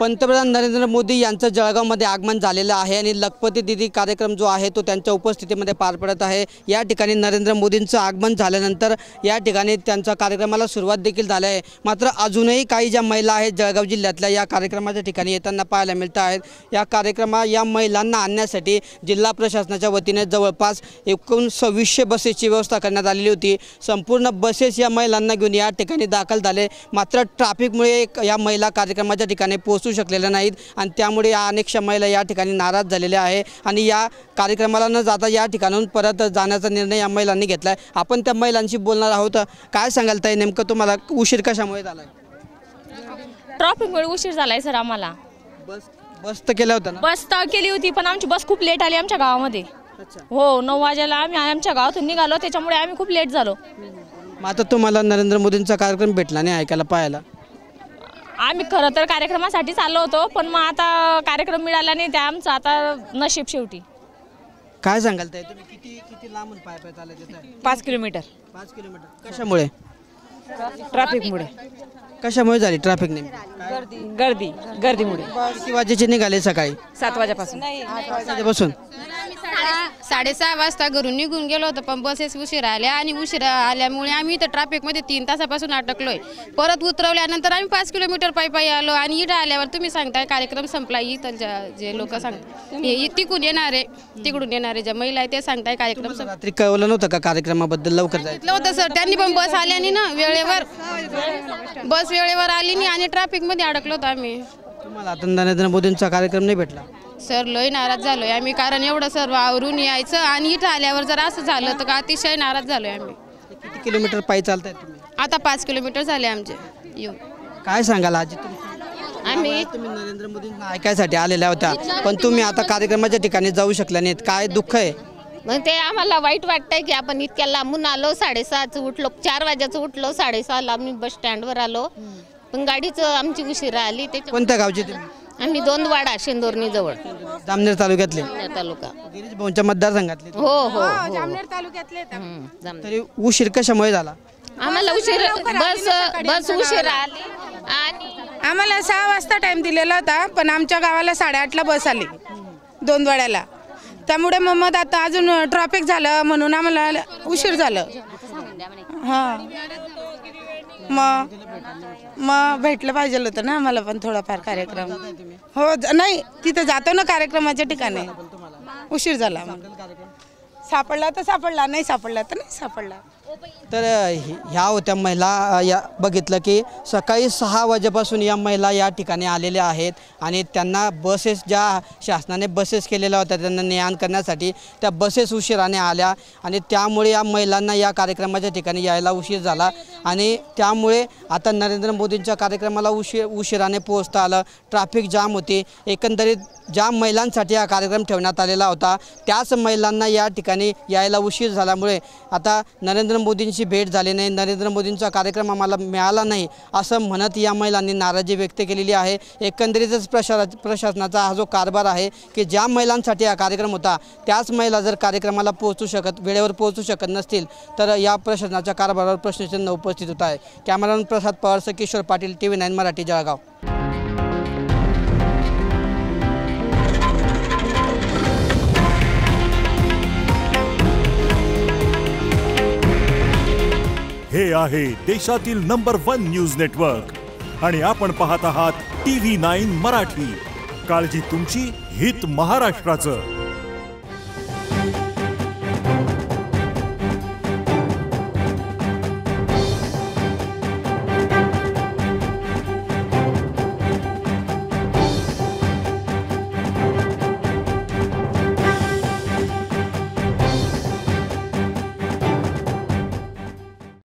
पंतप्रधान नरेंद्र मोदी यांचं जळगावमध्ये आगमन झालेलं आहे आणि लखपती दीदी कार्यक्रम जो आहे तो त्यांच्या उपस्थितीमध्ये पार पडत आहे। या ठिकाणी नरेंद्र मोदींचं आगमन झाल्यानंतर या ठिकाणी त्यांच्या कार्यक्रमाला सुरुवात देखील झाली आहे। मात्र अजूनही काही ज्या महिला आहेत जळगाव जिल्ह्यातल्या या कार्यक्रमाच्या ठिकाणी येताना पाहायला मिळत आहेत। या महिलांना आणण्यासाठी जिल्हा प्रशासनाच्या वतीने जवळपास एकूण 2600 बसेसची व्यवस्था करण्यात आलेली होती। संपूर्ण बसेस या महिलांना घेऊन या ठिकाणी दाखल झाले। मात्र ट्रॅफिकमुळे या महिला कार्यक्रमाच्या ठिकाणी पोहोचू शकलेल्या नाहीत आणि त्यामुळे अनेकशा महिला या ठिकाणी नाराज झालेल्या आहे आणि या कार्यक्रमाला न जाता या ठिकाणाहून परत जाण्याचा निर्णय या महिलांनी घेतला आहे। आपण त्या महिलांशी बोलणार आहोत। काय सांगाल ताई, नेमकं तुम्हाला उशीर कशामुळे झाला? ट्रॅफिकमुळे उशीर झालाय सर आम्हाला। बस तर केल्या होत्या ना? बस तर केली होती पण आमची बस खूप लेट आली आमच्या गावामध्ये। हो 9 वाजेला आम्ही आमच्या गावातून निघालो, त्याच्यामुळे आम्ही खूप लेट झालो। मग आता तुम्हाला नरेंद्र मोदींचा कार्यक्रम भेटला नाही ऐकायला पाहायला? आम्ही खरं तर कार्यक्रमासाठी चाललो होतो पण मग आता कार्यक्रम मिळाला नाही, ते आमचं आता नशीब शेवटी। काय सांगाल ताई, तुम्ही किती लांबून पाय चालले तिथे? 5 किलोमीटर। 5 किलोमीटर कशामुळे? ट्रॅफिकमुळे। कशामुळे झाली ट्रॅफिक? नेमकी गर्दीमुळे। किती वाजेचे निघाले? सकाळी 7 वाजेपासून। 8 वाजेपासून 6:30 वाजता घरून निघून गेलो होतो पण बसेस उशीर आल्या आणि उशीर आल्यामुळे आम्ही इथं ट्रॅफिकमध्ये 3 तासापासून अटकलोय। परत उतरवल्यानंतर आम्ही 5 किलोमीटर पायी आलो आणि इथं आल्यावर तुम्ही सांगताय कार्यक्रम संपला। इथं जे लोक सांगतात तिकडून येणारे ज्या महिला आहेत ते सांगताय कार्यक्रम संपला। रात्री कळवलं नव्हतं का कार्यक्रमाबद्दल? लवकर जायचं होतं सर, त्यांनी पण बस आल्यानी ना वेळेवर, बस वेळेवर आली नाही आणि ट्रॅफिकमध्ये अडकलो होतो आम्ही। तुम्हाला आता नरेंद्र मोदींचा कार्यक्रम नाही भेटला? सर लय नाराज झालोय आम्ही, कारण एवढं सर्व आवरून यायचं आणि इथं आल्यावर जर असं झालं तर अतिशय नाराज झालोय आम्ही। किती किलोमीटर पायी चालताय तुम्ही? आता 5 किलोमीटर झाले आमचे येऊन। काय सांगाल आजी, तुम्ही नरेंद्र मोदींना ऐकायसाठी आलेल्या होत्या पण तुम्ही आता कार्यक्रमाच्या ठिकाणी जाऊ शकल्या नाहीत, काय दुःख आहे? मग ते आम्हाला वाईट वाटतंय की आपण इतक्या लांबून आलो, 6:30 उठलो, 4 वाजेचं उठलो, 6:30 आम्ही बस स्टँडवर आलो पण गाडीच आमची उशिरा आली। कोणत्या गावचे तुम्ही? आम्ही दोंदवाडा शेंदोर्नी जवळ, जामनेर तालुक्यातले? तालुका गिरीश भाऊंच्या मतदारसंघातले? हो जामनेर तालुक्यातले। तरी उशीर कशामुळे झाला? आम्हाला उशीर बस उशिरा आली आणि आम्हाला 6 वाजता टाइम दिलेला होता पण आमच्या गावाला 8:30ला बस आली दोंदवाड्याला, त्यामुळे मग आता अजून ट्रॅफिक झालं म्हणून आम्हाला उशीर झालं। हां मग भेटलं पाहिजे होतं ना आम्हाला पण थोडाफार कार्यक्रम। हो नाही तिथं जातो ना कार्यक्रमाच्या ठिकाणी, उशीर झाला। सापडला तर सापडला, नाही सापडला तर नाही सापडला। तर ह्या होत्या महिला, या बघितलं की सकाळी 6 वाजेपासून या महिला या ठिकाणी आलेल्या आहेत आणि त्यांना बसेस, ज्या शासनाने बसेस केलेल्या होत्या त्यांना ने-आण करण्यासाठी, त्या बसेस उशिराने आल्या आणि त्यामुळे या महिलांना या कार्यक्रमाच्या ठिकाणी यायला उशीर झाला आणि त्यामुळे आता नरेंद्र मोदींच्या कार्यक्रमाला उशिराने पोहोचता आलं। ट्रॅफिक जाम होती। एकंदरीत ज्या महिलांसाठी हा कार्यक्रम ठेवण्यात आलेला होता त्याच महिलांना या ठिकाणी यायला उशीर झाल्यामुळे आता नरेंद्र मोदींची भेट झाली नाही, नरेंद्र मोदींचा कार्यक्रम आम्हाला मिळाला नाही असं म्हणत या महिलांनी नाराजी व्यक्त केलेली आहे। एकंदरीतच प्रशासनाचा हा जो कारभार आहे की ज्या महिलांसाठी हा कार्यक्रम होता त्याच महिला जर कार्यक्रमाला वेळेवर पोहोचू शकत नसतील तर या प्रशासनाच्या कारभारावर प्रश्नचिन्ह उपस्थित होत आहे। कॅमेरामन प्रसाद पवारसह किशोर पाटील, TV9 मराठी, जळगाव। हे आहे देशातील नंबर 1 न्यूज नेटवर्क आणि आपण पाहत आहात TV9 मराठी। काळजी तुमची, हित महाराष्ट्राचं।